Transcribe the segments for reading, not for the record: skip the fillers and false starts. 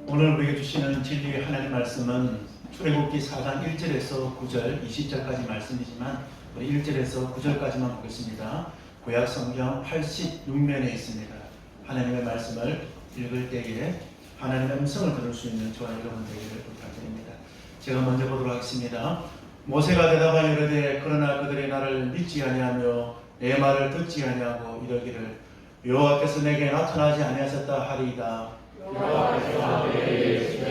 오늘 우리에게 주시는 진리의 하나님 말씀은 출애굽기 4장 1절에서 9절, 20절까지 말씀이지만 우리 1절에서 9절까지만 보겠습니다. 구약 성경 86면에 있습니다. 하나님의 말씀을 읽을 때에 하나님의 음성을 들을 수 있는 저와 여러분 되기를 부탁드립니다. 제가 먼저 보도록 하겠습니다. 모세가 대답하여 이르되 그러나 그들이 나를 믿지 아니하며 내 말을 듣지 아니하고 이러기를 여호와께서 내게 나타나지 아니하셨다 하리이다. 여호와께서 내게 이르시되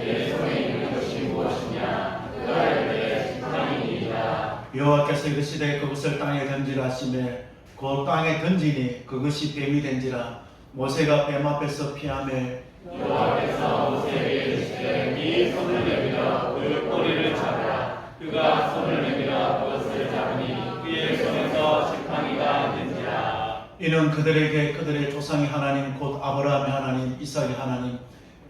내 손에 있는 것이 무엇이냐 그가 이르되 지팡이니이다. 여호와께서 이르시되 그것을 땅에 던지라 하시매 곧 땅에 던지니 그것이 뱀이 된지라. 모세가 뱀 앞에서 피하매 여호와께서 모세에게 이르시되 네 손을 내밀어 그 꼬리를 잡으라. 그가 손을 내밀어 그것을 잡으니 그의 손에서 지팡이가 된지라. 이는 그들에게 그들의 조상의 하나님 곧 아브라함의 하나님 이삭의 하나님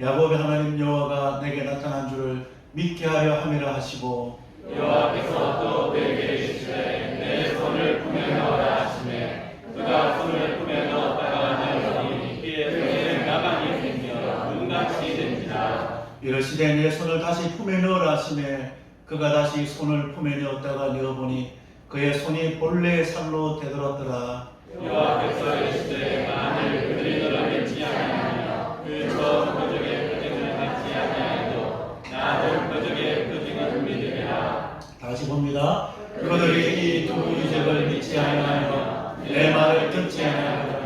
야곱의 하나님 여호와가 내게 나타난 줄을 믿게 하려 함이라 하시고 여호와께서 또 내게 이르시되 내 손을 품에 넣어라 하시매 그가 손을 품에 넣었다가 열더니 그의 손에 나방이 생겨 눈같이 된지라. 이르시되 내 손을 다시 품에 넣으라 하시매 그가 다시 손을 품에 넣었다가 넣어보니 그의 손이 본래의 살로 되돌았더라. 여호와께서 이르시되 만일 그들이 너를 믿지 아니하며 그 처음 표적의 표징을 받지 아니하여도 나도 표적의 표징을 믿으리라. 다시 봅니다. 그들이 이 두 유적을 믿지 아니하며 내 말을 듣지 아니하며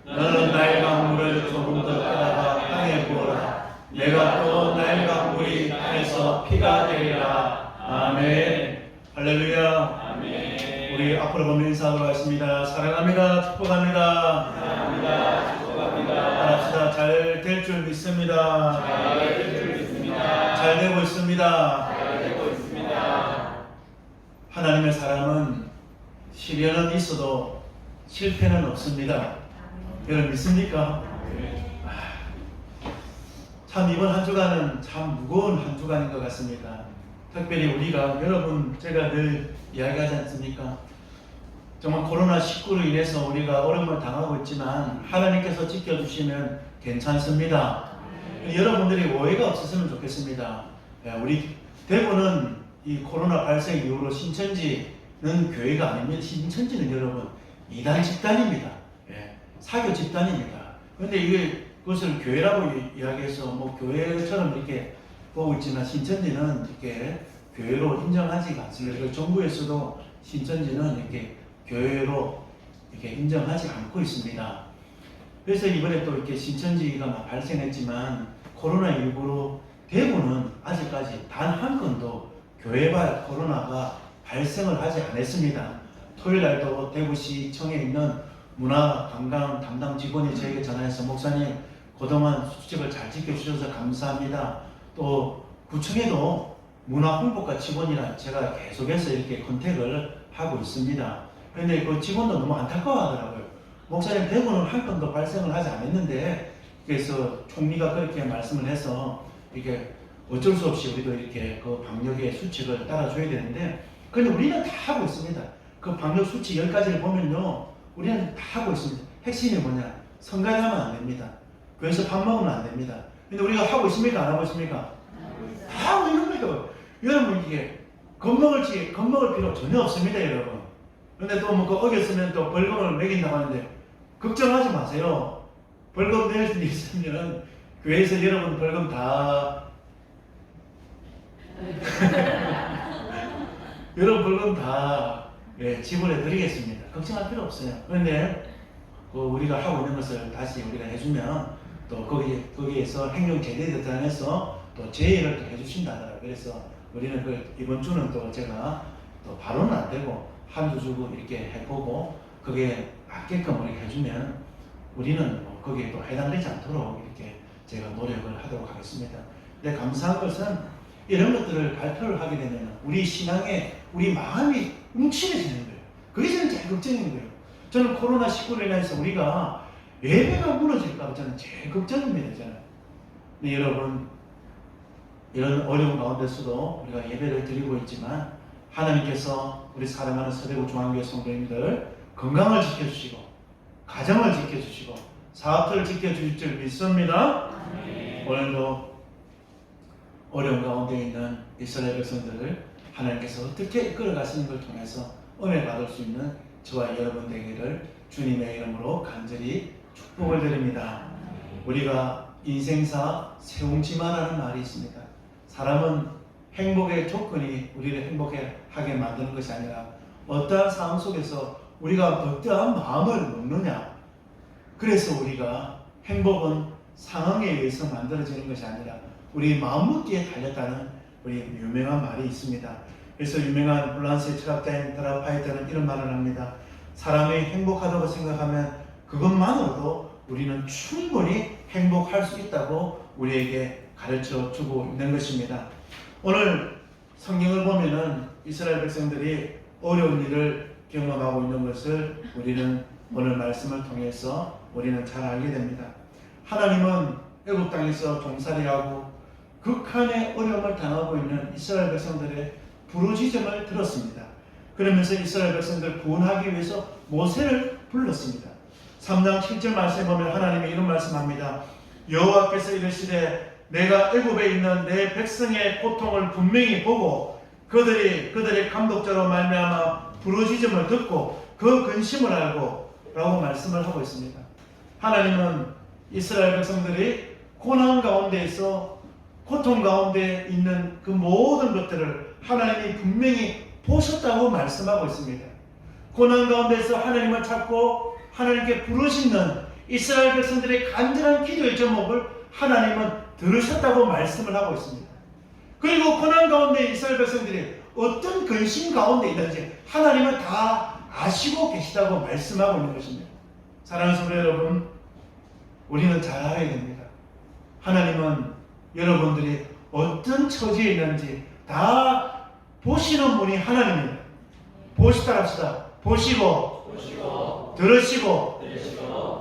너는 나일 강물을 조금 더 따라가 땅에 부어라. 내가 또 나일 강물이 땅에서 피가 되리라. 아멘. 할렐루야. 아멘. 우리 앞으로 보면 인사하도록 하겠습니다. 사랑합니다. 축복합니다. 사랑합니다. 축복합니다. 따라합시다. 잘 될 줄 믿습니다. 잘 될 줄 믿습니다. 잘 되고 있습니다. 잘 되고 있습니다. 하나님의 사랑은 시련은 있어도 실패는 없습니다. 여러분 믿습니까? 참 이번 한 주간은 참 무거운 한 주간인 것 같습니다. 특별히 우리가 여러분 제가 늘 이야기하지 않습니까? 정말 코로나19로 인해서 우리가 어려움을 당하고 있지만 하나님께서 지켜주시면 괜찮습니다. 여러분들이 오해가 없었으면 좋겠습니다. 우리 대구는 이 코로나 발생 이후로 신천지는 교회가 아닙니다. 신천지는 여러분 이단 집단입니다. 사교 집단입니다. 그런데 이게 그것을 교회라고 이야기해서 뭐 교회처럼 이렇게 보고 있지만 신천지는 이렇게 교회로 인정하지가 않습니다. 그래서 정부에서도 신천지는 이렇게 교회로 이렇게 인정하지 않고 있습니다. 그래서 이번에 또 이렇게 신천지가 발생했지만 코로나19로 대구는 아직까지 단 한 건도 교회발 코로나가 발생을 하지 않았습니다. 토요일 날도 대구시청에 있는 문화관광 담당 직원이 저에게 전화해서 목사님 그동안 수칙을 잘 지켜주셔서 감사합니다. 또 구청에도 문화홍보과 직원이라 제가 계속해서 이렇게 컨택을 하고 있습니다. 그런데 그 직원도 너무 안타까워하더라고요. 목사님 대구는 한 건도 발생을 하지 않았는데 그래서 총리가 그렇게 말씀을 해서 이게 어쩔 수 없이 우리도 이렇게 그 방역의 수칙을 따라줘야 되는데 그런데 우리는 다 하고 있습니다. 그 방역 수칙 10가지를 보면요 우리는 다 하고 있습니다. 핵심이 뭐냐? 성가하면 안 됩니다. 교회에서 밥 먹으면 안 됩니다. 근데 우리가 하고 있습니까? 안 하고 있습니까? 다 하고 있는 거예요. 여러분 이게 겁먹을 필요 전혀 없습니다, 여러분. 근데 또 뭐 그 어겼으면 또 벌금을 매긴다고 하는데 걱정하지 마세요. 벌금 낼 수 있으면 교회에서 여러분 벌금 다 여러분 벌금 다 지불해 드리겠습니다. 걱정할 필요 없어요. 그런데 우리가 하고 있는 것을 다시 우리가 해주면 또 거기에서 행정제재단에서 또 제의를 또 해주신다. 그래서 우리는 이번 주는 또 제가 또 바로는 안 되고 한두 주고 이렇게 해보고 그게 맞게끔 우리가 해주면 우리는 거기에 또 해당되지 않도록 이렇게 제가 노력을 하도록 하겠습니다. 근데 감사한 것은 이런 것들을 발표를 하게 되면 우리 신앙에 우리 마음이 움츠려지는 거예요. 그게 저는 제일 걱정인 거예요. 저는 코로나19로 인해서 우리가 예배가 무너질까 봐 저는 제일 걱정입니다. 저는. 근데 여러분 이런 어려운 가운데서도 우리가 예배를 드리고 있지만 하나님께서 우리 사랑하는 서대구 중앙교회 성도님들 건강을 지켜주시고 가정을 지켜주시고 사업들을 지켜주실 줄 믿습니다. 오늘도 어려운 가운데 있는 이스라엘 백성들을 하나님께서 어떻게 이끌어 가시는 걸 통해서 은혜 받을 수 있는 저와 여러분 되기를 주님의 이름으로 간절히 축복을 드립니다. 우리가 인생사 세웅지마라는 말이 있습니다. 사람은 행복의 조건이 우리를 행복하게 만드는 것이 아니라 어떠한 상황 속에서 우리가 어떠한 마음을 먹느냐, 그래서 우리가 행복은 상황에 의해서 만들어지는 것이 아니라 우리 마음먹기에 달렸다는 우리 유명한 말이 있습니다. 그래서 유명한 폴란스의 철학자인 드라파이터는 이런 말을 합니다. 사람이 행복하다고 생각하면 그것만으로도 우리는 충분히 행복할 수 있다고 우리에게 가르쳐 주고 있는 것입니다. 오늘 성경을 보면은 이스라엘 백성들이 어려운 일을 경험하고 있는 것을 우리는 오늘 말씀을 통해서 우리는 잘 알게 됩니다. 하나님은 애굽 땅에서 종살이하고 극한의 어려움을 당하고 있는 이스라엘 백성들의 부르짖음을 들었습니다. 그러면서 이스라엘 백성들을 구원하기 위해서 모세를 불렀습니다. 3장 7절 말씀에 보면 하나님이 이런 말씀합니다. 여호와께서 이르시되 내가 애굽에 있는 내 백성의 고통을 분명히 보고 그들의 감독자로 말미암아 부르짖음을 듣고 그 근심을 알고 라고 말씀을 하고 있습니다. 하나님은 이스라엘 백성들이 고난 가운데에서 고통 가운데 있는 그 모든 것들을 하나님이 분명히 보셨다고 말씀하고 있습니다. 고난 가운데서 하나님을 찾고 하나님께 부르짖는 이스라엘 백성들의 간절한 기도의 제목을 하나님은 들으셨다고 말씀을 하고 있습니다. 그리고 고난 가운데 이스라엘 백성들이 어떤 근심 가운데 있는지 하나님은 다 아시고 계시다고 말씀하고 있는 것입니다. 사랑하는 성도 여러분, 우리는 잘 알아야 됩니다. 하나님은 여러분들이 어떤 처지에 있는지 다 보시는 분이 하나님입니다. 보시다 합시다. 보시고 들으시고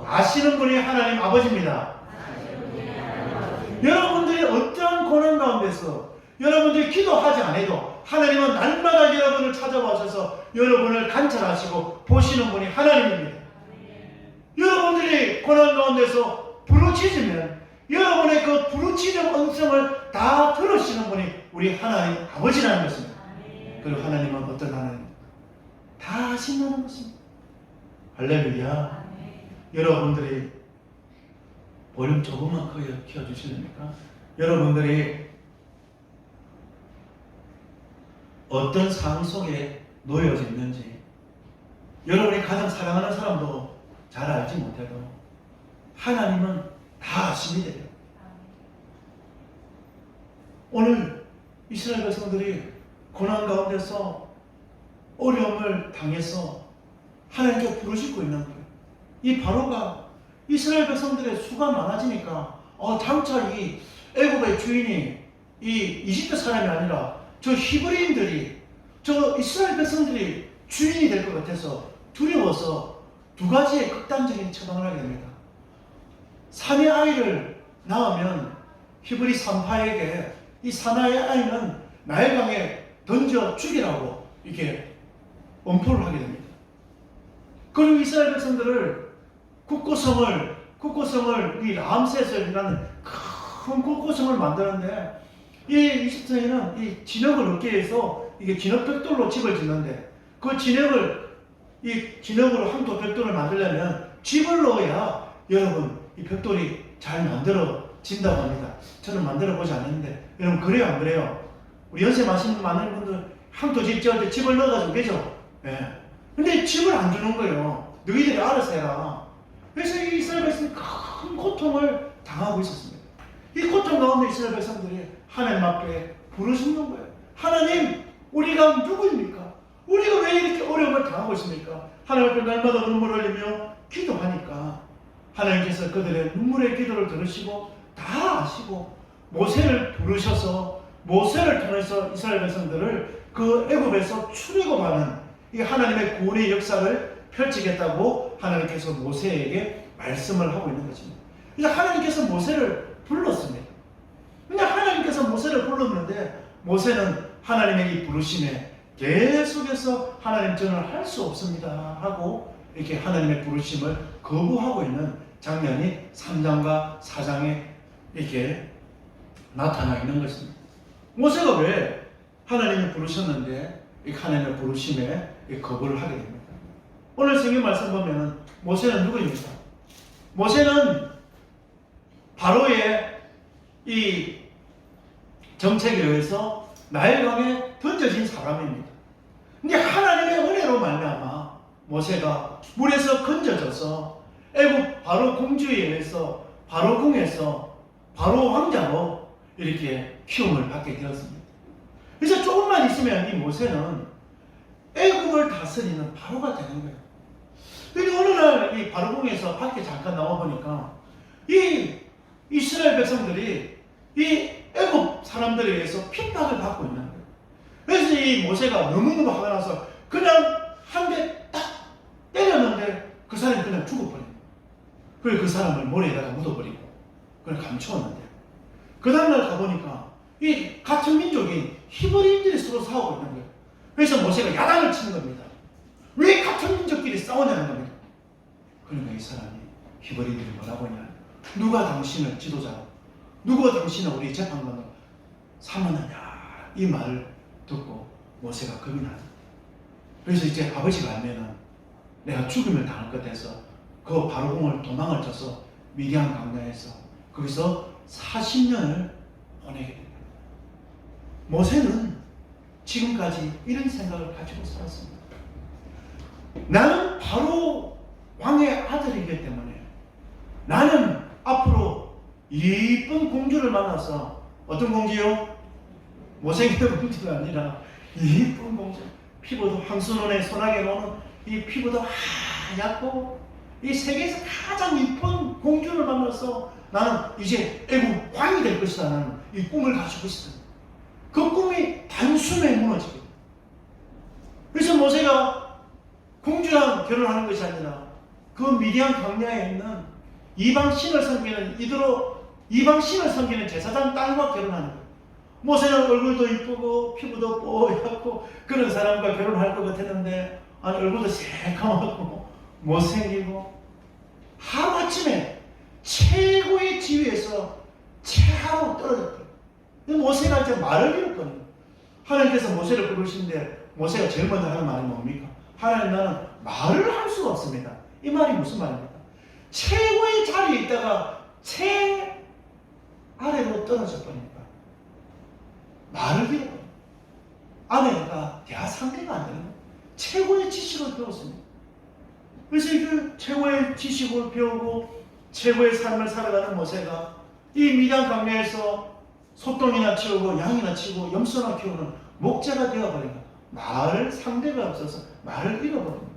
아시는 분이 하나님 아버지입니다. 여러분들이 어떠한 고난 가운데서 여러분들이 기도하지 않아도 하나님은 날마다 여러분을 찾아와셔서 여러분을 관찰하시고 보시는 분이 하나님입니다. 여러분들이 고난 가운데서 부르짖으면 여러분의 그 부르짖음 음성을 다 들으시는 분이 우리 하나님 아버지라는 것입니다. 그리고 하나님은 어떤 하나님? 다 아신다는 것입니다. 할렐루야. 여러분들이 볼륨 조금만 크게 키워주시렵니까? 여러분들이 어떤 상황 속에 놓여져 있는지 여러분이 가장 사랑하는 사람도 잘 알지 못해도 하나님은 다 아십니다. 오늘 이스라엘 백성들이 고난 가운데서 어려움을 당해서 하나님께 부르짖고 있는 거예요. 이 바로가 이스라엘 백성들의 수가 많아지니까 장차 이 애굽의 주인이 이 이집트 사람이 아니라 저 히브리인들이 저 이스라엘 백성들이 주인이 될 것 같아서 두려워서 두 가지의 극단적인 처방을 하게 됩니다. 사내 아이를 낳으면 히브리 산파에게 이 사내의 아이는 나일강에 던져 죽이라고 이렇게 엄포를 하게 됩니다. 그리고 이스라엘 백성들을 국고성을 이 람세스라는 큰 국고성을 만드는데 이 이집트에는 이 진흙을 얻기 위해서 이게 진흙 벽돌로 집을 짓는데 그 진흙으로 한도 벽돌을 만들려면 집을 넣어야 여러분 이 벽돌이 잘 만들어진다고 합니다. 저는 만들어 보지 않았는데 여러분 그래요 안 그래요? 우리 연세 많은 분들 한도 집 지을 때 집을 넣어가지고 계죠? 예. 근데 집을 안 주는 거예요. 너희들이 알아서 해라. 그래서 이 이스라엘 백성이 큰 고통을 당하고 있었습니다. 이 고통 가운데 이스라엘 백성들이 하나님 앞에 부르짖는 거예요. 하나님, 우리가 누구입니까? 우리가 왜 이렇게 어려움을 당하고 있습니까? 하나님 앞에 날마다 눈물을 흘리며 기도하니까 하나님께서 그들의 눈물의 기도를 들으시고 다 아시고 모세를 부르셔서 모세를 통해서 이스라엘 백성들을 그 애굽에서 출애굽하는 이 하나님의 구원의 역사를 펼치겠다고 하나님께서 모세에게 말씀을 하고 있는 것입니다. 그래서 하나님께서 모세를 불렀습니다. 근데 하나님께서 모세를 불렀는데 모세는 하나님의 이 부르심에 계속해서 하나님 저는 할 수 없습니다 하고 이렇게 하나님의 부르심을 거부하고 있는 장면이 3장과 4장에 이렇게 나타나 있는 것입니다. 모세가 왜 하나님이 부르셨는데 이 하나님의 부르심에 거부를 하게 됩니다. 오늘 성경 말씀 보면은 모세는 누구입니까? 모세는 바로의 이 정책에 의해서 나일강에 던져진 사람입니다. 근데 하나님의 은혜로 말미암아 모세가 물에서 건져져서 애굽 바로 공주에 의해서 바로 궁에서 바로 왕자로 이렇게 키움을 받게 되었습니다. 그래서 조금만 있으면 이 모세는 애굽을 다스리는 바로가 되는 거예요. 그런데 어느 날 이 바로궁에서 밖에 잠깐 나와 보니까 이 이스라엘 백성들이 이 애굽 사람들에 의해서 핍박을 받고 있는 거예요. 그래서 이 모세가 너무너무 화가 나서 그냥 한 대 딱 때렸는데 그 사람이 그냥 죽어버린 거예요. 그래서 그 사람을 모래에다가 묻어버리고 그걸 감추었는데 그 다음날 가보니까 이 같은 민족인 히브리인들이 서로 싸우고 있는 거예요. 그래서 모세가 야단을 치는 겁니다. 왜 같은 민족끼리 싸우냐는 겁니다. 그러니까 이 사람이 히브리인들이 뭐라고 하냐, 누가 당신을 지도자로, 누가 당신을 우리 재판관으로 삼았느냐, 이 말을 듣고 모세가 겁이 나요. 그래서 이제 아버지가 알면은 내가 죽음을 당할 것 같아서 그 바로궁을 도망을 쳐서 미디안 강야에서 거기서 40년을 보내게 됩니다. 모세는 지금까지 이런 생각을 가지고 살았습니다. 나는 바로 왕의 아들이기 때문에 나는 앞으로 예쁜 공주를 만나서, 어떤 공주요? 못생긴 공주가 아니라 예쁜 공주, 피부도 황순원의 소나게 노는 이 피부도 하얗고 이 세계에서 가장 예쁜 공주를 만나서 나는 이제 애국 왕이 될 것이다, 나는 이 꿈을 가지고 있습니다. 그 꿈이 단숨에 무너지게. 그래서 모세가 공주랑 결혼하는 것이 아니라 그 미디안 광야에 있는 이방 신을 섬기는 이방 신을 섬기는 제사장 딸과 결혼하는 거예요. 모세는 얼굴도 이쁘고 피부도 뽀얗고 그런 사람과 결혼할 것 같았는데, 아니 얼굴도 새까맣고 못생기고 하루아침에 최고의 지위에서 최하로 떨어졌대요. 모세가 이제 말을 잃었거든요. 하나님께서 모세를 부르시는데 모세가 제일 먼저 하는 말이 뭡니까? 하나님, 나는 말을 할 수가 없습니다. 이 말이 무슨 말입니까? 최고의 자리에 있다가 최 아래로 떨어져 버리니까 말을 잃어버려요. 아내가 대화 상대가 안 되는 거예요. 최고의 지식을 배웠습니다. 그래서 그 최고의 지식을 배우고 최고의 삶을 살아가는 모세가 이 미디안 광야에서 소똥이나 치우고 양이나 치우고 염소나 키우는 목자가 되어버린 거예요. 말을 상대가 없어서 말을 잃어버린 거예요.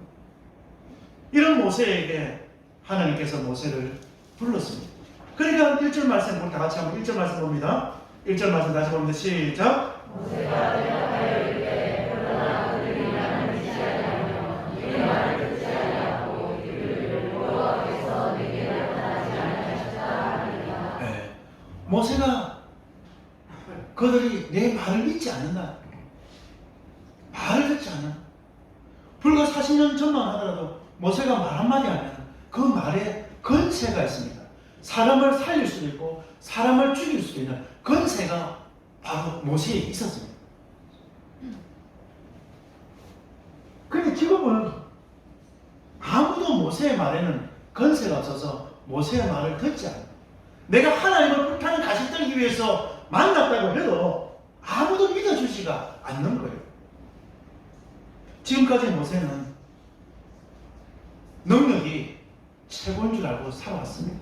이런 모세에게 하나님께서 모세를 불렀습니다. 그러니까 1절 말씀, 우리 다 같이 한번 1절 말씀 봅니다. 1절 말씀 다시 봅니다. 시작. 모세가 대답하여 이르되 그러나 그들이 나를 믿지 아니하며 네 말을 듣지 아니하고 이를 여호와께서 내게 나타나지 아니하셨다 하니라. 네. 모세가 그들이 내 말을 믿지 않는다, 말을 듣지 않는다. 불과 40년 전만 하더라도 모세가 말 한마디 하면 그 말에 건세가 있습니다. 사람을 살릴 수도 있고 사람을 죽일 수도 있는 건세가 바로 모세에 있었습니다. 그런데 지금은 아무도 모세의 말에는 건세가 없어서 모세의 말을 듣지 않아요. 내가 하나님을 불타는 가시 떨기 위해서 만났다고 해도 아무도 믿어주지가 않는 거예요. 지금까지 모세는 능력이 최고인 줄 알고 살아왔습니다.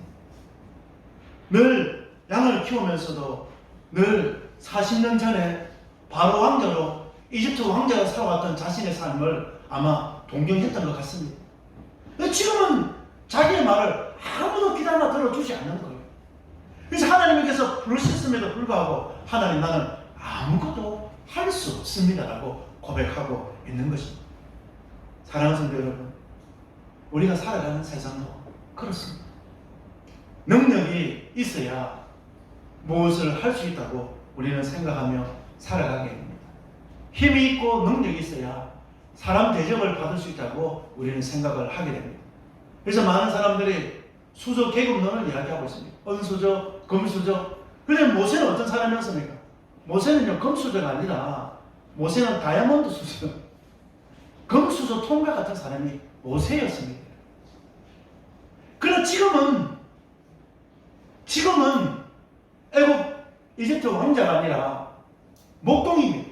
늘 양을 키우면서도 늘 40년 전에 바로 왕자로 이집트 왕자가 살아왔던 자신의 삶을 아마 동경했던 것 같습니다. 지금은 자기의 말을 아무도 귀담아 들어주지 않는 거예요. 그래서 하나님께서 부르셨음에도 불구하고 하나님, 나는 아무것도 할 수 없습니다 라고 고백하고 있는 것입니다. 사랑하는 성도 여러분, 우리가 살아가는 세상도 그렇습니다. 능력이 있어야 무엇을 할 수 있다고 우리는 생각하며 살아가게 됩니다. 힘이 있고 능력이 있어야 사람 대접을 받을 수 있다고 우리는 생각을 하게 됩니다. 그래서 많은 사람들이 수저 계급론을 이야기하고 있습니다. 은수저, 금수저. 그런데 모세는 어떤 사람이었습니까? 모세는요 금수저가 아니라 모세는 다이아몬드 수저, 금수저 통과 같은 사람이 모세였습니다. 그러나 지금은 애굽 이집트 왕자가 아니라 목동입니다.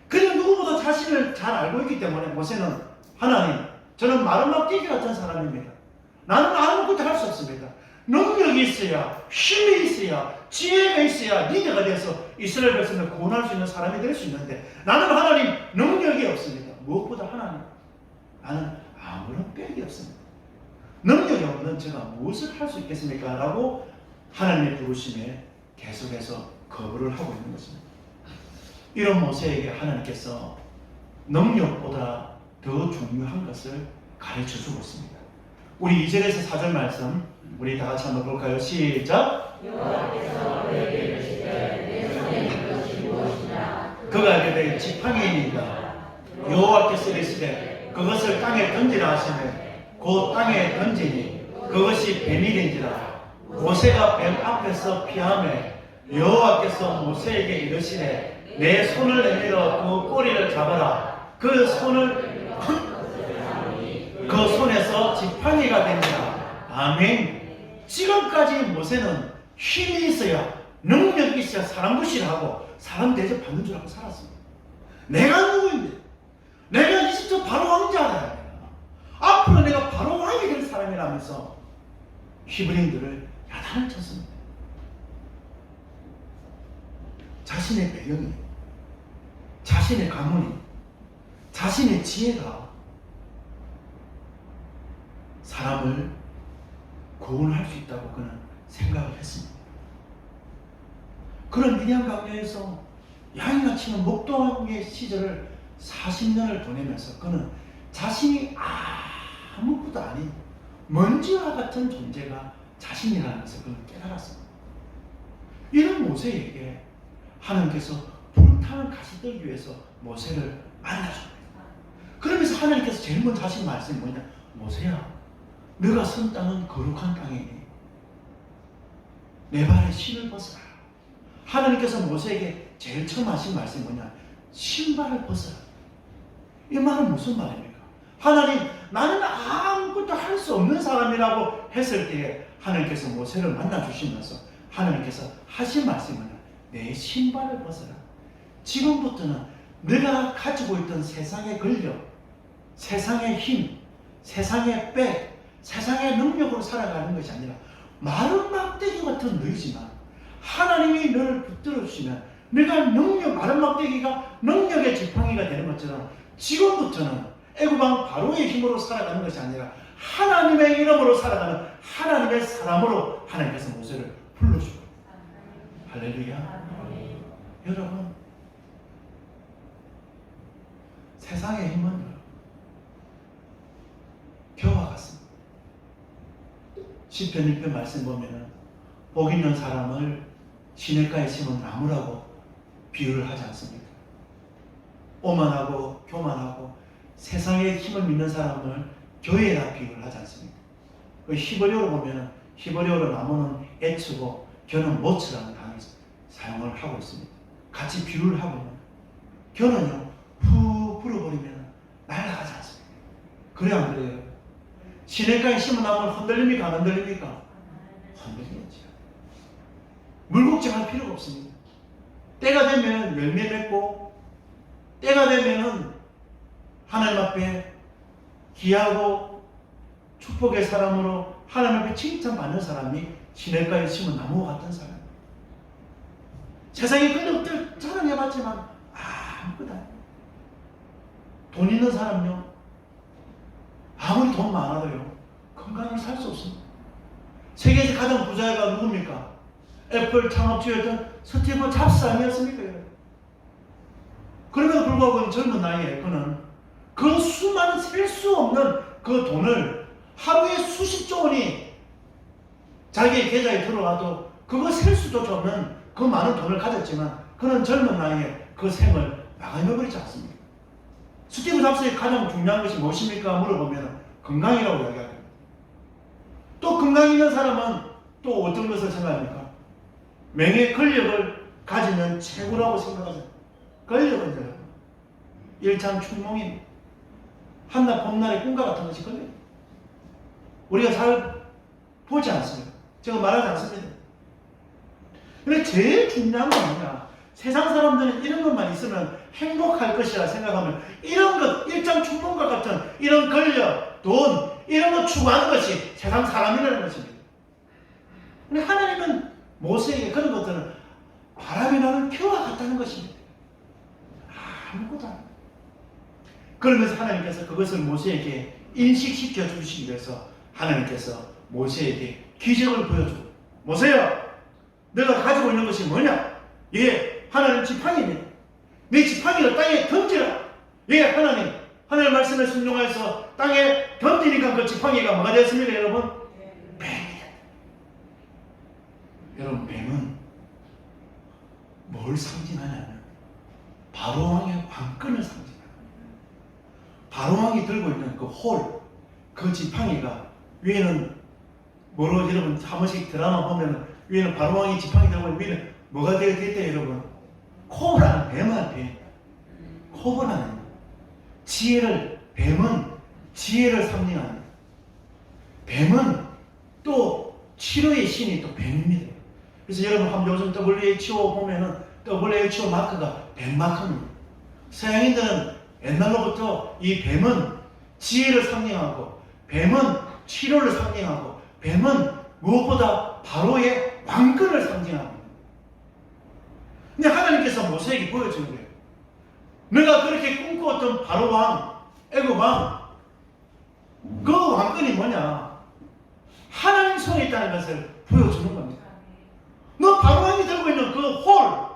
그냥 누구보다 자신을 잘 알고 있기 때문에 모세는 하나님, 저는 마른 막대기 같은 사람입니다. 나는 아무것도 할 수 없습니다. 능력이 있어야, 힘이 있어야, 지혜가 있어야 리더가 돼서 이스라엘 백성을 구원할 수 있는 사람이 될 수 있는데 나는 하나님 능력이 없습니다. 무엇보다 하나님, 나는 아무런 빽이 없습니다. 능력이 없는 제가 무엇을 할 수 있겠습니까? 라고 하나님의 부르심에 계속해서 거부를 하고 있는 것입니다. 이런 모세에게 하나님께서 능력보다 더 중요한 것을 가르쳐 주고 있습니다. 우리 2절에서 4절 말씀 우리 다 같이 한번 볼까요? 시작! 여호와께서 그에게 이르시되 내 손에 있는 것이 무엇이냐? 그가 이르되 지팡이니이다. 여호와께서 이르시되 그것을 땅에 던지라 하시매 곧 땅에 던지니 그것이 뱀일인지라. 모세가 뱀 앞에서 피하매 여호와께서 모세에게 이르시되 내 손을 내밀어 그 꼬리를 잡아라. 그 손에서 지팡이가 됩니다. 아멘. 지금까지 모세는 힘이 있어야, 능력이 있어야 사람 무시하고 사람 대접받는 줄 알고 살았습니다. 내가 누구인데? 내가 이집트 바로 왕자다. 앞으로 내가 바로 왕이 될 사람이라면서 히브리인들을 야단을 쳤습니다. 자신의 배경이, 자신의 가문이, 자신의 지혜가 사람을 구원할 수 있다고 그는 생각을 했습니다. 그런 미디안 광야에서 양이나 치는 목동의 시절을 40년을 보내면서 그는 자신이 아무것도 아닌 먼지와 같은 존재가 자신이라는 것을 그는 깨달았습니다. 이런 모세에게 하나님께서 불타는 가시들 위해서 모세를 만나줍니다. 그러면서 하나님께서 제일 먼저 하신 말씀이 뭐냐? 모세야, 너가 선 땅은 거룩한 땅이니 내 발에 신을 벗어라. 하나님께서 모세에게 제일 처음 하신 말씀이 뭐냐? 신발을 벗어라. 이 말은 무슨 말입니까? 하나님, 나는 아무것도 할 수 없는 사람이라고 했을 때에 하나님께서 모세를 만나주시면서 하나님께서 하신 말씀이 뭐냐? 내 신발을 벗어라. 지금부터는 네가 가지고 있던 세상의 권력, 세상의 힘, 세상의 빽, 세상의 능력으로 살아가는 것이 아니라 마른 막대기 같은 너희지만 하나님이 너를 붙들어 주시면 네가 마른 막대기가 능력의 지팡이가 되는 것처럼 지금부터는 애굽왕 바로의 힘으로 살아가는 것이 아니라 하나님의 이름으로 살아가는 하나님의 사람으로 하나님께서 모세를 불러주고. 할렐루야. 여러분, 세상의 힘은 겨와 같습니다. 시편 1편 말씀 보면은 복 있는 사람을 시냇가에 심은 나무라고 비유를 하지 않습니까? 오만하고 교만하고 세상의 힘을 믿는 사람을 교회에다 비유를 하지 않습니까? 히브리어로 보면은 히브리어로 나무는 애츠고 겨는 모츠라는 단어를 사용을 하고 있습니다. 같이 비유를 하고 있는. 겨는요 후 불어버리면 날아가지 않습니다. 그래 안 그래요? 시냇가에 심은 나무는 흔들립니까? 안 흔들립니까? 흔들리겠죠. 물 걱정할 필요가 없습니다. 때가 되면 열매 맺고 때가 되면은 하나님 앞에 기하고 축복의 사람으로 하나님 앞에 칭찬받는 사람이 시냇가에 심은 나무와 같은 사람. 세상에 근육들 자랑해봤지만 아무것도 아니에요. 돈 있는 사람요, 아무리 돈 많아도요 건강을 살 수 없습니다. 세계에서 가장 부자가 누굽니까? 애플 창업주였던 스티브 잡스 아니었습니까? 그럼에도 불구하고 젊은 나이에 그는 그 수많은 셀 수 없는 그 돈을 하루에 수십조 원이 자기의 계좌에 들어와도 그거 셀 수조차 없는 그 많은 돈을 가졌지만 그는 젊은 나이에 그 생을 나가버리지 않습니다. 스티브 잡스의 가장 중요한 것이 무엇입니까? 물어보면 건강이라고 이야기합니다. 또 건강 있는 사람은 또 어떤 것을 생각합니까? 명예, 권력을 가지면 최고라고 생각하잖아요. 걸려버려요. 일창춘몽입니다. 한낮 봄날의 꿈과 같은 것이 걸려요. 우리가 잘 보지 않습니다. 제가 말하지 않습니다. 근데 제일 중요한 건 뭐냐? 세상 사람들은 이런 것만 있으면 행복할 것이라 생각하면 이런 것, 일장춘몽과 같은 이런 권력, 돈, 이런 거 추구하는 것이 세상 사람이라는 것입니다. 근데 하나님은 모세에게 그런 것들은 바람이 나는 표와 같다는 것입니다. 아무것도 안. 그러면서 하나님께서 그것을 모세에게 인식시켜 주시기 위해서 하나님께서 모세에게 기적을 보여주고, 모세야, 내가 가지고 있는 것이 뭐냐? 이게 하나님 지팡이입니다. 네 지팡이를 땅에 던지라. 예, 하나님 말씀에 순종해서 땅에 던지니까 그 지팡이가 뭐가 되었습니까, 여러분? 뱀이다. 여러분, 뱀은 뭘 상징하냐면 바로왕의 왕권을 상징합니다. 바로왕이 들고 있는 그 홀, 그 지팡이가 위에는 뭐로, 여러분 한 번씩 드라마 보면 위에는 바로왕이 지팡이 들고 있는 위에는 뭐가 되어 있대요, 여러분? 코브라는 뱀은 뱀. 코브라는 지혜를, 뱀은 지혜를 상징하는, 뱀은 또 치료의 신이 또 뱀입니다. 그래서 여러분 한번 요즘 WHO 보면은 WHO 마크가 뱀 마크입니다. 서양인들은 옛날로부터 이 뱀은 지혜를 상징하고, 뱀은 치료를 상징하고, 뱀은 무엇보다 바로의 왕권을 상징합니다. 근데 하나님께서 모세에게 보여주는 거예요. 내가 그렇게 꿈꾸었던 바로 왕, 애굽 왕, 그 왕권이 뭐냐? 하나님 손에 있다는 것을 보여주는 겁니다. 너 바로 왕이 들고 있는 그 홀,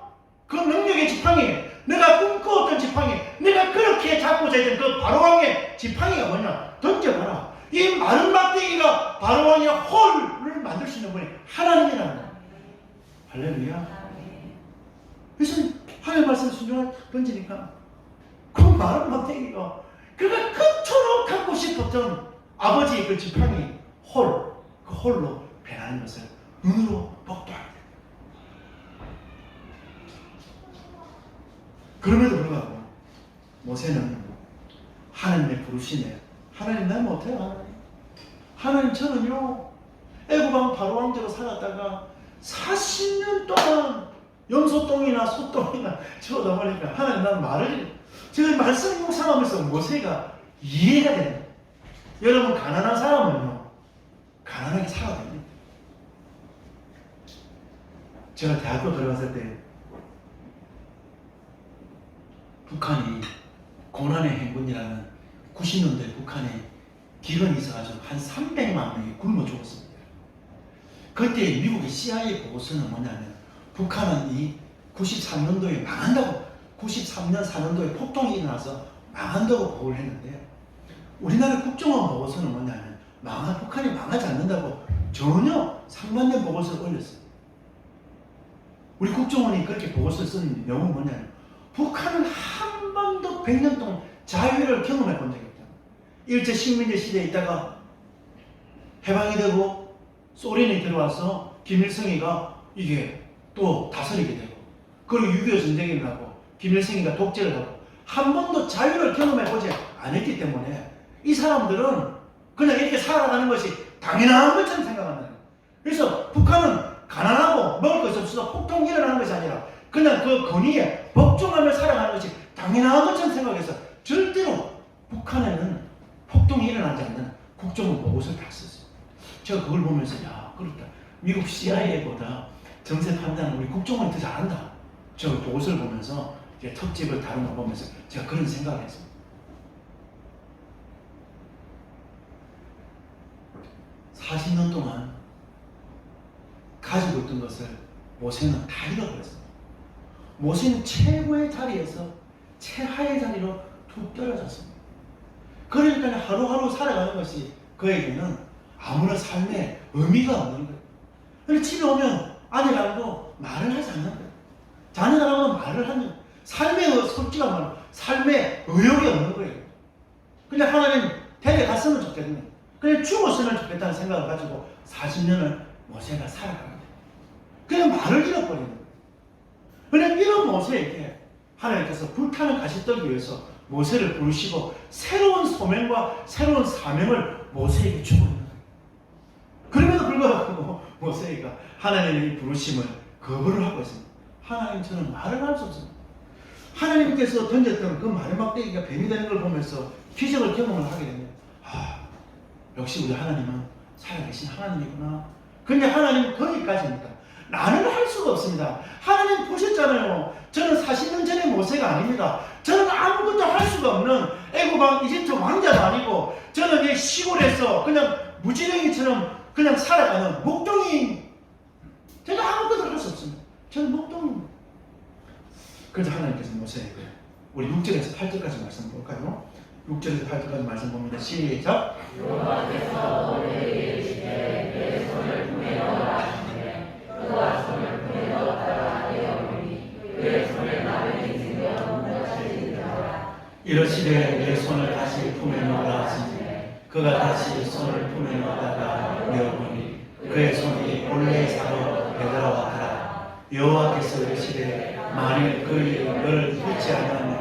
그 능력의 지팡이, 내가 꿈꾸었던 지팡이, 내가 그렇게 잡고자 했던 그 바로 왕의 지팡이가 뭐냐? 던져봐라. 이 마른 막대기가 바로 왕의 홀을 만들 수 있는 분이 하나님이라는 거예요. 할렐루야. 그래서 하나님 말씀 순종을 던지니까 그 마른 막대기가 그가 그토록 갖고 싶었던 아버지의 그 지팡이 홀, 그 홀로 변하는 것을 눈으로 목도합니다. 그럼에도 불구하고 모세는 하나님의 부르심에, 하나님 난 못해요. 하나님 저는요 애굽왕 바로 왕대로 살았다가 40년 동안 염소똥이나 소똥이나 쳐다보니까 하나님 나는 말을, 제가 말씀 묵상하면서 모세가 이해가 됩니다. 여러분 가난한 사람은요 가난하게 살아야 됩니다. 제가 대학교 들어갔을 때 북한이 고난의 행군이라는 90년대 북한에 기근이 있어가지고 한 300만 명이 굶어 죽었습니다. 그때 미국의 CIA 보고서는 뭐냐면 북한은 이 93년도에 망한다고, 93년 4년도에 폭동이 일어나서 망한다고 보고를 했는데, 우리나라 국정원 보고서는 뭐냐면 북한이 망하지 않는다고 전혀 상반된 보고서를 올렸어요. 우리 국정원이 그렇게 보고서를 쓴 내용은 뭐냐면 북한은 한 번도 100년 동안 자유를 경험해 본 적이 없다. 일제 식민지 시대에 있다가 해방이 되고 소련이 들어와서 김일성이가 이게 또 다스리게 되고, 그리고 6.25 전쟁이 일어나고 김일성이가 독재를 하고 한 번도 자유를 경험해 보지 않았기 때문에 이 사람들은 그냥 이렇게 살아가는 것이 당연한 것처럼 생각한다. 그래서 북한은 가난하고 먹을 것이 없어서 폭동이 일어나는 것이 아니라 그냥 그 권위에 복종하며 살아가는 것이 당연한 것처럼 생각해서 절대로 북한에는 폭동이 일어나지 않는 국정원 보고서를 다 썼어요. 제가 그걸 보면서 야, 그렇다. 미국 CIA보다 정세 판단은 우리 국정원이 더 잘한다. 저 보고서를 보면서 이제 특집을 다룬 걸 보면서 제가 그런 생각을 했습니다. 40년 동안 가지고 있던 것을 모세는 다 잃어버렸습니다. 모세는 최고의 자리에서 최하의 자리로 툭 떨어졌습니다. 그러니까 하루하루 살아가는 것이 그에게는 아무런 삶에 의미가 없는 거예요. 그래서 집에 오면 아내랑도 말을 하지 않는 거예요. 자녀랑도 말을 하는 거예요. 삶의 솔직한 말로 삶의 의욕이 없는 거예요. 그냥 하나님 데려갔으면 좋겠네, 그냥 죽었으면 좋겠다는 생각을 가지고 40년을 모세가 살아가는 거예요. 그냥 말을 잃어버리는 거예요. 그런데 이런 모세에게 하나님께서 불타는 가시떨기 위해서 모세를 부르시고 새로운 소명과 새로운 사명을 모세에게 주고 있는 거예요. 그럼에도 불구하고 모세가 하나님의 이 부르심을 거부를 하고 있습니다. 하나님, 저는 말을 할 수 없습니다. 하나님께서 던졌던 그 마지막대기가 뱀이 되는 걸 보면서 기적을 경험을 하게 됩니다. 역시 우리 하나님은 살아계신 하나님이구나. 근데 하나님은 거기까지입니다. 나는 할 수가 없습니다. 하나님 보셨잖아요. 저는 40년 전의 모세가 아닙니다. 저는 아무것도 할 수가 없는 애굽 이집트 왕자도 아니고, 저는 이 시골에서 그냥 무지랭이처럼 그냥 살아가는 목동이. 제가 아무것도 할 수 없습니다. 저는 목동입니다. 그래서 하나님께서 모세에게, 우리 6절에서 8절까지 말씀 볼까요? 6절에서 8절까지 말씀 봅니다. 시작. 여호와께서 모세에게 이르시되 내 손을 품에 넣으라 하시매 그가 손을 품에 넣었다가 내어보니 그의 손에 나병이 생겨 몸같이 되더라. 이르시되 내 손을 다시 품에 넣으라 하시매 그가 다시 손을 품에 넣었다가 내어보니 그의 손이 본래 사로 되돌아왔더라. 여호와께서 이르시되 만일 그의 너를 잊지 아니하면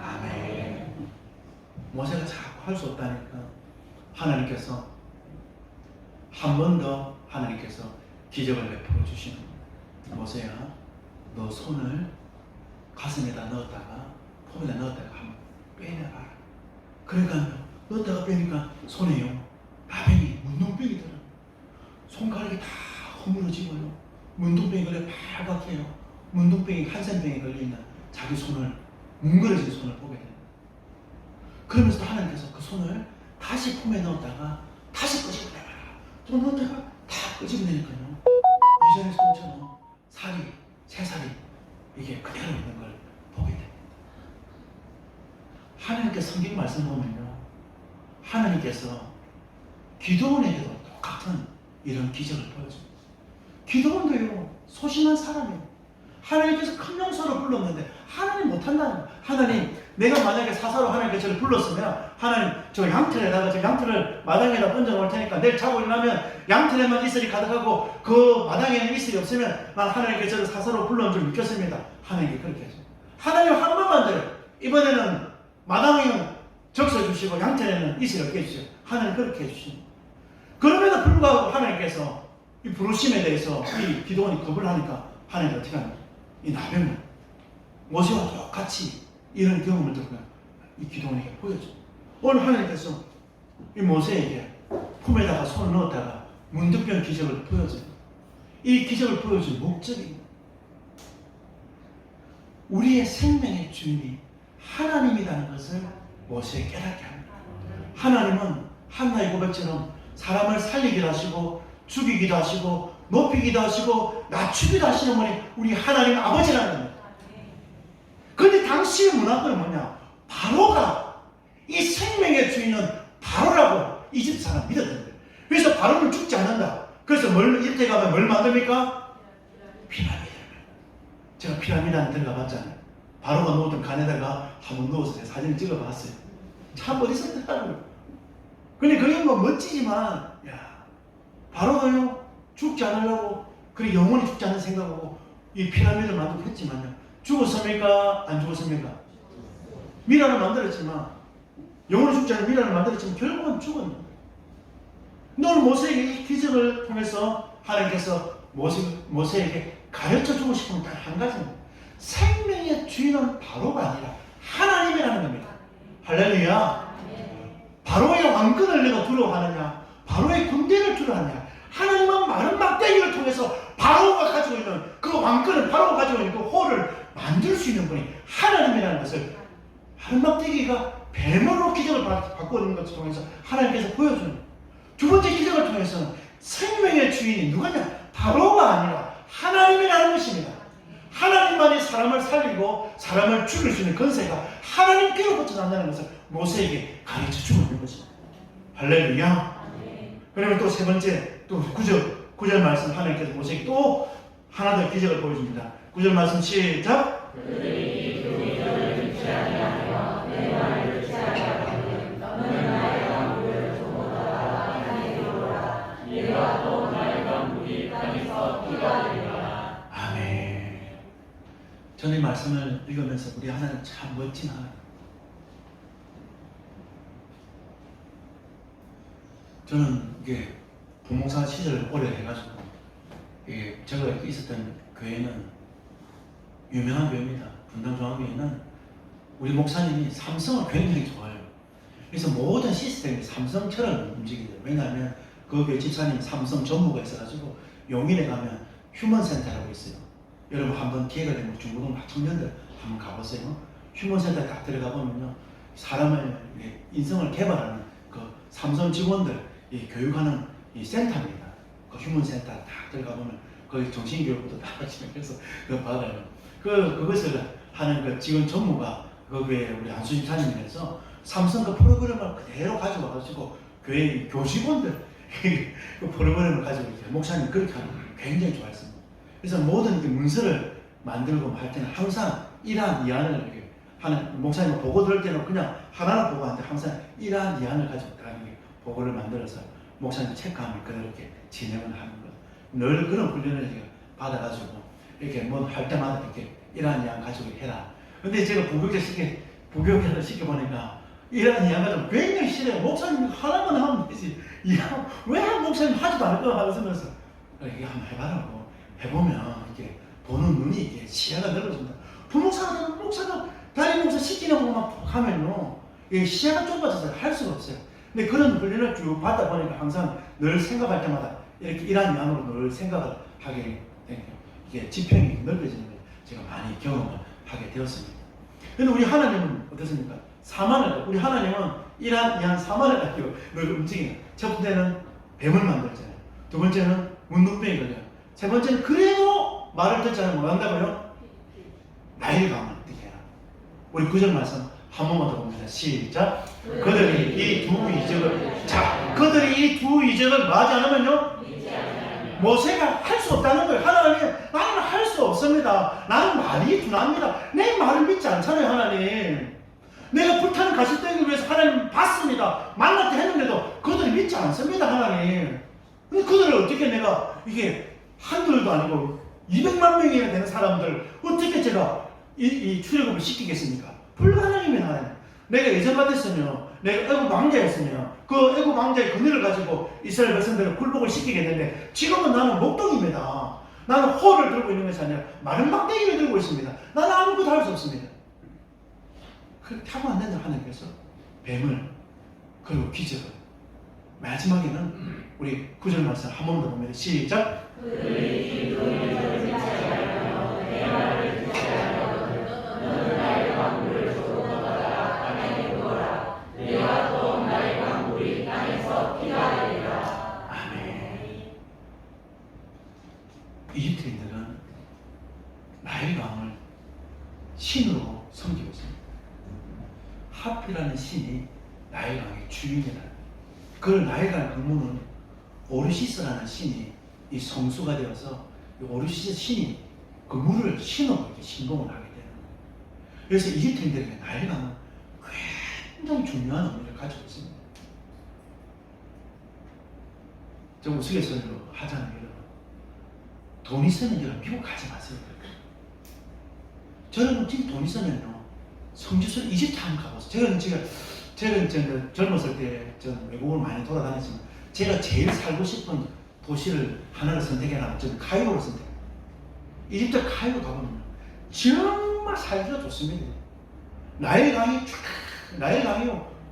아멘. 모세가 자꾸 할 수 없다니까 하나님께서 한 번 더 하나님께서 기적을 베풀어 주시는 거예요. 모세야, 너 손을 가슴에다 넣었다가 폼에다 넣었다가 한번 빼내봐라. 그러니까 넣었다가 빼니까 손에요 나병이, 문둥병이 들어. 손가락이 다 허물어지고요. 문둥병이 그래 빨갛게요. 문둥병이 한센병에 걸려있는 자기 손을, 뭉그러진 손을 보게 됩니다. 그러면서 하나님께서 그 손을 다시 폼에 넣었다가 다시 끄집어내봐라. 또 넣었다가 다 끄집어내니까요. 이전의 손처럼 살이, 새살이 이게 그대로 있는 걸 보게 됩니다. 하나님께서 성경 말씀 보면요, 하나님께서 기도원에게도 똑같은 이런 기적을 보여줍니다. 기도원도요, 소심한 사람이에요. 하나님께서 큰 용서로 불렀는데 하나님 못한다는 거예요. 하나님, 내가 만약에 사사로 하나님께 저를 불렀으면 하나님, 저 양털에다가 저 양털을 마당에다 얹어 놓을 테니까 내일 자고 일어나면 양털에만 이슬이 가득하고 그 마당에는 이슬이 없으면 난 하나님께 저를 사사로 불러온 줄 믿겠습니다. 하나님께 그렇게 해줘. 하나님 한 번만 더 이번에는 마당에는 적셔주시고 양털에는 이슬이 없게 해주세요. 하나님 그렇게 해주십니다. 그럼에도 불구하고 하나님께서 이 부르심에 대해서 이 기도원이 겁을 하니까 하나님이 어떻게 합니까? 이 나병을 모세와 똑같이 이런 경험을 듣고 이 기도원에게 보여줘. 오늘 하나님께서 이 모세에게 품에다가 손을 넣었다가 문득병 기적을 보여줍니다. 이 기적을 보여준 목적이 우리의 생명의 주인이 하나님이라는 것을 모세에 깨닫게 합니다. 하나님은 한나의 고백처럼 사람을 살리기도 하시고 죽이기도 하시고 높이기도 하시고 낮추기도 하시는 분이 우리 하나님 아버지라는 겁니다. 그런데 당시의 문화권은 뭐냐? 바로가 이 생명의 주인은 바로라고 이집트 사람 믿었던 거예요. 그래서 바로는 죽지 않는다. 그래서 이집트에 가면 뭘 만듭니까? 피라미드를. 제가 피라미드 들어가 봤잖아요. 바로가 누웠던 간에다가 한번 누워서 제가 사진을 찍어봤어요. 참 어디서 했다고요. 근데 그게 뭐 멋지지만, 야, 바로가요 죽지 않으려고 그래 영원히 죽지 않는 생각하고 이 피라미드를 만들고 했지만요, 죽었습니까? 안 죽었습니까? 미라를 만들었지만, 영원히 죽지 않는 미라를 만들었지만 결국은 죽었는 거예요. 오늘 모세에게 이 기적을 통해서 하나님께서 모세에게 가르쳐 주고 싶은 단 한 가지입니다. 생명의 주인은 바로가 아니라 하나님이라는 겁니다. 할렐루야. 바로의 왕권을 내가 두려워하느냐? 바로의 군대를 두려워하느냐? 하나님은 마른 막대기를 통해서 바로가 가지고 있는 그 왕권을, 바로가 가지고 있는 그 호를 만들 수 있는 분이 하나님이라는 것을, 마른 막대기가 뱀으로 기적을 바꾸는 것을 통해서 하나님께서 보여주는, 두 번째 기적을 통해서는 생명의 주인이 누구냐? 바로가 아니라 하나님이라는 것입니다. 하나님만이 사람을 살리고 사람을 죽일 수 있는 권세가 하나님께로부터 난다는 것을 모세에게 가르쳐 주고 있는 것입니다. 할렐루야. 그러면 또 세 번째, 또 9절 말씀, 하나님께서 모세에게 또 하나 더 기적을 보여줍니다. 9절 말씀 시작. 그들이 그 기적을 믿지 아니하며 내 말을 듣지 아니하거든 너는 나의 왕국을 도모하다가 하나님으로라. 말씀을 읽으면서 우리 하나님 참 멋진 하나님. 저는 이게 부목사 시절을 오래 해가지고 제가 있었던 교회는 유명한 교회입니다. 분당중앙교회는 우리 목사님이 삼성을 굉장히 좋아해요. 그래서 모든 시스템이 삼성처럼 움직이죠. 왜냐하면 그 교회 집사님이 삼성 전무가 있어가지고 용인에 가면 휴먼센터라고 있어요. 여러분 한번 기회가 되면 중고등 청년들 한번 가보세요. 휴먼센터에 딱 들어가 보면요, 사람을 인성을 개발하는 그 삼성 직원들 이 교육하는 이 센터입니다. 그 휴먼센터 딱 들어가 보면 거기 정신교육부터 다 하시면 그래서 그거 받아요. 그것을 하는 그 직원 전무가 그 교회 우리 안수 집사님이라서 삼성 그 프로그램을 그대로 가져와가지고 교회 교직원들 그 프로그램을 가지고 목사님 그렇게 하는 거 굉장히 좋아했습니다. 그래서 모든 그 문서를 만들고 할 때는 항상 이러한 이안을 이렇게 하는, 목사님 보고 들을 때는 그냥 하나를 보고 하는데 항상 이러한 이안을 가지고 보고를 만들어서 목사님 체크하면 그대로 이렇게 진행을 하는 것. 늘 그런 훈련을 제가 받아가지고 이렇게 뭐 할 때마다 이렇게 이러한 이안 가지고 해라. 근데 제가 부교육을 시켜보니까 이러한 이안 가지고 굉장히 싫어요. 목사님 하나만 하면 되지. 왜 목사님 하지도 않을 거 하면서 이게 한번 해봐라고. 해보면 이렇게 보는 눈이 이게 시야가 넓어진다. 목사가 다른 목사 시키는 것만 하면요, 이게 시야가 좁아져서 할 수가 없어요. 근데 그런 훈련을 쭉 받다 보니까 항상 늘 생각할 때마다 이렇게 이러한 양으로 늘 생각을 하게 되니까 이게 지평이 넓어지는 걸 제가 많이 경험을 하게 되었습니다. 그런데 우리 하나님은 어떻습니까? 사만을, 우리 하나님은 이러한 사만을 가지고 늘 움직이는. 첫 번째는 뱀을 만들잖아요. 두 번째는 문둥병이 걸려요. 세 번째는 그래도 말을 듣지 않으면 뭐 한다고요? 나일 강을 어떻게 해라. 우리 구절 말씀 한 번만 더 봅니다. 시작. 그들이 이 두 이적을, 자, 그들이 이 두 이적을 맞이 않으면요, 모세가 할 수 없다는 거예요. 하나님, 나는 할 수 없습니다. 나는 말이 둔합니다. 내 말을 믿지 않잖아요, 하나님. 내가 불타는 가시덩이를 위해서 하나님 봤습니다. 만났다 했는데도 그들이 믿지 않습니다, 하나님. 근데 그들을 어떻게 내가, 이게 한둘도 아니고 200만 명이나 되는 사람들 어떻게 제가 이 출애굽을 시키겠습니까? 불가능입니다, 하나님. 내가 예전 같았으면, 내가 애굽 왕자였으면 그 애굽 왕자의 권위를 가지고 이스라엘 백성들을 굴복을 시키겠는데, 지금은 나는 목동입니다. 나는 호를 들고 있는 것이 아니라 마른 막대기를 들고 있습니다. 나는 아무것도 할 수 없습니다. 그렇게 하면 안 된다, 하나님께서 뱀을, 그리고 기적을. 마지막에는 우리 구절 말씀 한 번 더 보면 시작. 이집트인들은 나일강을 신으로 섬기고 있습니다. 하피라는 신이 나일강의 주인이라. 그 나일강 강문은 오르시스라는 신이 이 성수가 되어서 이 오르시스 신이 그 물을 신으로 이렇게 신봉을 하게 되는 거예요. 그래서 이집트인들에게 나일강은 굉장히 중요한 의미를 가지고 있습니다. 좀 우스갯소리로 하자면, 돈 있으면 여러분 미국 가지 마세요. 저는 진짜 돈 있으면요, 성지순 이집트 한번 가보세요. 제가 젊었을 때 저는 외국을 많이 돌아다녔지만 제가 제일 살고 싶은 도시를 하나를 선택해라. 저는 카이로를 선택해요. 이집트 카이로 가보면 정말 살기가 좋습니다. 나일강이요,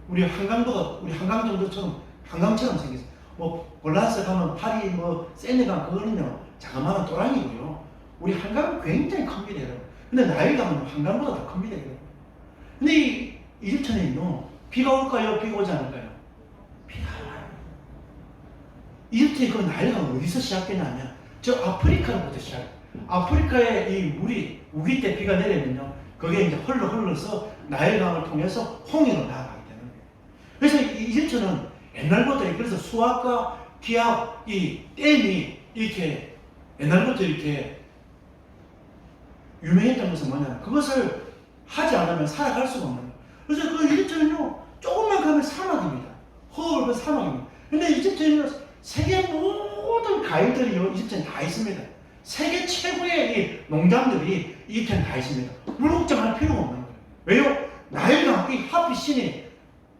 우리 한강 정도처럼, 한강처럼 생겼어요. 뭐 볼란스 가면 파리, 뭐 세네강, 그거는요 자그마한 또랑이고요. 우리 한강은 굉장히 큽니다, 여러분. 근데 나일강은 한강보다 더 큽니다, 여러분. 근데 이 이집트는요, 비가 올까요? 비가 오지 않을까요? 비가 와요. 이집트의 그 나일강은 어디서 시작되냐면 저 아프리카로부터 시작해요. 아프리카에 이 물이 우기 때 비가 내리면요, 그게 이제 흘러서 나일강을 통해서 홍해로 나아가게 되는 거예요. 그래서 이집트는 옛날부터, 그래서 수학과 기하, 이 댐이 이렇게 옛날부터 이렇게 유명했던 것은 뭐냐면, 그것을 하지 않으면 살아갈 수가 없는 거예요. 그래서 그 이집트는요, 조금만 가면 사막입니다. 허울 사막입니다. 근데 이집트는요, 세계 모든 과일들이요, 이집트는 다 있습니다. 세계 최고의 이 농장들이 이태는 다 있습니다. 물 걱정할 필요가 없는 거예요. 왜요? 나일강 이 하피신이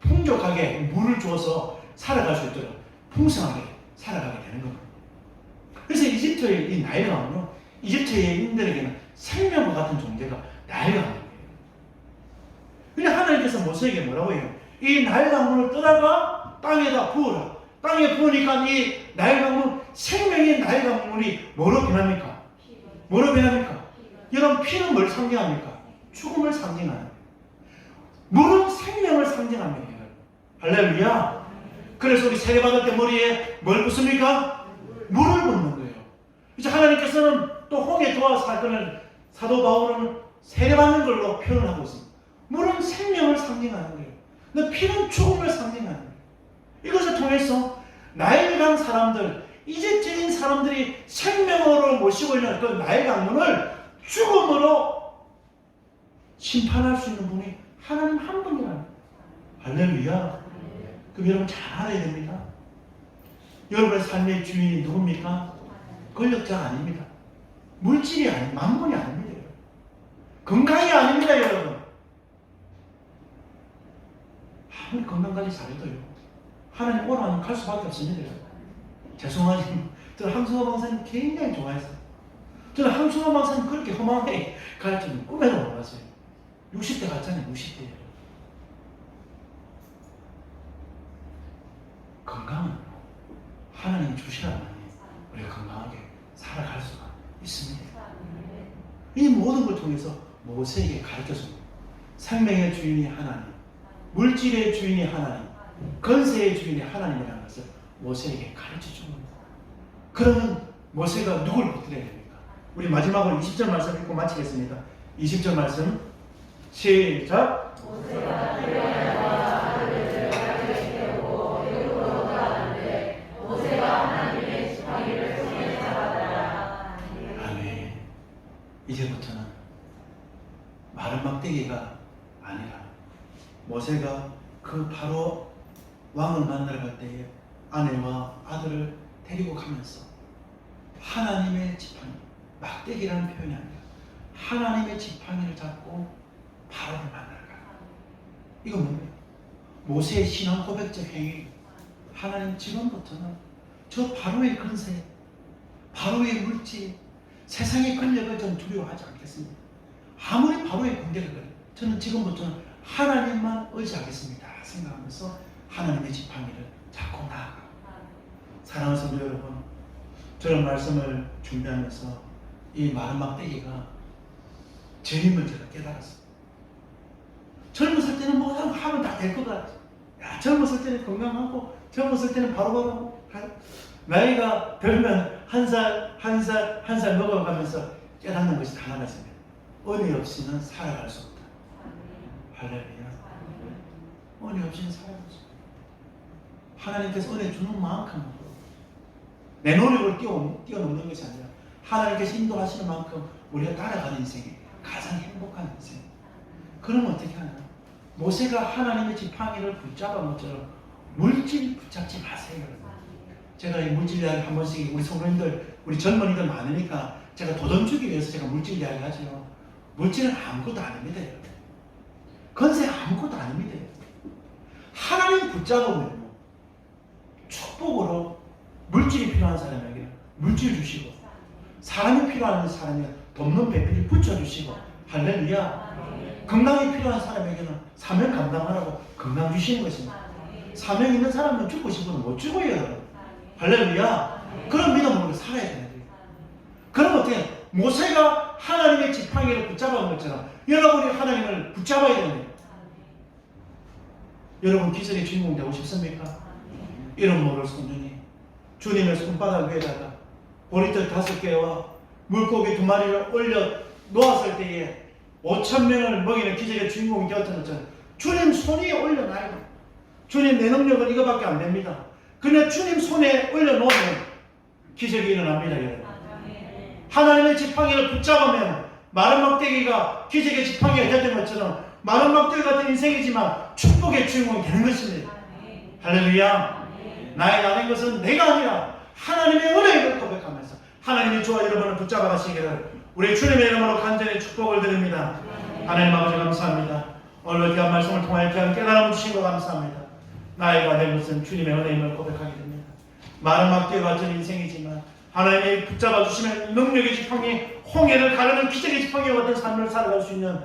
풍족하게 물을 줘서 살아갈 수 있도록 풍성하게 살아가게 되는 겁니다. 그래서 이집트의 이 나일강은요, 이집트의 인들에게는 생명과 같은 존재가 나일강이에요. 그냥 하나님께서 모세에게 뭐라고 해요? 이 나일강물을 떠다가 땅에다 부어라. 땅에 부으니까 이 나일강물, 생명의 나일강물이 뭐로 변합니까? 뭐로 변합니까? 여러분, 피는 뭘 상징합니까? 죽음을 상징하는. 물은 생명을 상징합니다. 할렐루야. 그래서 우리 세례받을 때 머리에 뭘 붓습니까? 물을 붓는 거예요. 이제 하나님께서는 또 홍해 도화 사건을 사도 바울은 세례받는 걸로 표현을 하고 있습니다. 물은 생명을 상징하는 거예요. 근데 피는 죽음을 상징하는 거예요. 이것을 통해서 나일강 사람들, 이집트인 사람들이 생명으로 모시고 있는 그 나일강문을 죽음으로 심판할 수 있는 분이 하나님 한 분이라는. 할렐루야. 그럼 여러분 잘 알아야 됩니다. 여러분의 삶의 주인이 누굽니까? 권력자가 아닙니다. 물질이 아닙니다. 만물이 아닙니다. 건강이 아닙니다, 여러분. 아무리 건강관리 잘해도요, 하나님 오라면 갈 수밖에 없습니다. 죄송하지만 저는 항수화 박사님 굉장히 좋아했어요. 저는 항수화 박사님 그렇게 험하게 가르치는 꿈에도 몰랐어요. 60대 갔잖아요. 60대. 건강은 하나님 주시라면 우리가 건강하게 살아갈 수가 있습니다. 이 모든 걸 통해서 모세에게 가르쳐줍니다. 생명의 주인이 하나님, 물질의 주인이 하나님, 건세의 주인이 하나님이라는 것을 모세에게 가르쳐줍니다. 그러면 모세가 누굴 붙들어야 됩니까? 우리 마지막으로 20절 말씀 읽고 마치겠습니다. 20절 말씀 시작. 모세가 미디안과 아들을 가르쳐 세우고 애굽으로 돌아가는데 모세가 하나님의 지팡이를 손에 잡았더라. 아멘. 이제부터는 마른 막대기가 아니라 모세가 그 바로 왕을 만나러 갈 때에 아내와 아들을 데리고 가면서 하나님의 지팡이, 막대기라는 표현이 아니라 하나님의 지팡이를 잡고 바로를 만나러 가요. 이건 뭡니까? 모세의 신앙 고백적 행위. 하나님 지금부터는 저 바로의 근세, 바로의 물질, 세상의 권력을 저는 두려워하지 않겠습니다. 아무리 바로의 군대가 그래요. 저는 지금부터는 하나님만 의지하겠습니다. 생각하면서 하나님의 지팡이를 잡고 나아가고. 사랑하는 성도 여러분, 저런 말씀을 준비하면서 이 마른 막대기가 제 힘을 제가 깨달았습니다. 젊었을 때는 뭐가 하면 다 될 것 같아. 야, 젊었을 때는 건강하고, 젊었을 때는 바로바로. 나이가 들면 한 살 먹어가면서 깨닫는 것이 다 나갔습니다. 은혜 없이는 살아갈 수 없다. 할렐루야. 은혜 없이는 살아갈 수 없다. 하나님께서 은혜 주는 만큼 내 노력을 뛰어넘는 것이 아니라 하나님께서 인도하시는 만큼 우리가 따라가는 인생이 가장 행복한 인생. 그러면 어떻게 하나? 모세가 하나님의 지팡이를 붙잡은 것처럼 물질 붙잡지 마세요. 제가 이 물질 이야기 한 번씩 우리 성도님들, 우리 젊은이들 많으니까 제가 도전 주기 위해서 제가 물질 이야기 하죠. 물질은 아무것도 아닙니다. 건세 아무것도 아닙니다. 하나님 붙잡으면 축복으로 물질이 필요한 사람에게 물질 주시고, 사람이 필요한 사람에게 돕는 배필을 붙여주시고, 할렐루야. 건강이 필요한 사람에게는 사명 감당하라고 건강 주시는 것입니다. 사명 있는 사람은 죽고 싶으면 못 죽어요. 할렐루야. 그런 믿음으로 살아야 되는 거예요. 그럼 어떻게 모세가 하나님의 지팡이를 붙잡은 것처럼 여러분이 하나님을 붙잡아야 되는 거예요. 여러분 기적의 주인공 되고 싶습니까? 이름 모를 소년이 주님의 손바닥 위에다가 보리떡 5개와 물고기 2마리를 올려 놓았을 때에 5,000명을 먹이는 기적의 주인공이 되었던 것처럼 주님 손이 올려놔요. 주님 내 능력은 이거밖에 안 됩니다. 그냥 주님 손에 올려놓으면 기적이 일어납니다. 여러분. 하나님의 지팡이를 붙잡으면 마른 막대기가 기적의 지팡이가 됐던 것처럼 마른 막대기 같은 인생이지만 축복의 주인공이 되는 것입니다. 할렐루야. 나의 나된 것은 내가 아니라 하나님의 은혜를 고백하면서 하나님이 저와 여러분을 붙잡아 가시기를 우리 주님의 이름으로 간절히 축복을 드립니다. 하나님 아버지 감사합니다. 오늘 귀한 말씀을 통하여 귀한 깨달음을 주신 것 감사합니다. 나이가 된 것은 주님의 은혜임을 고백하게 됩니다. 많은 막대와 같은 인생이지만 하나님이 붙잡아 주시면 능력의 지팡이, 홍해를 가르는 기적의 지팡이와 같은 삶을 살아갈 수 있는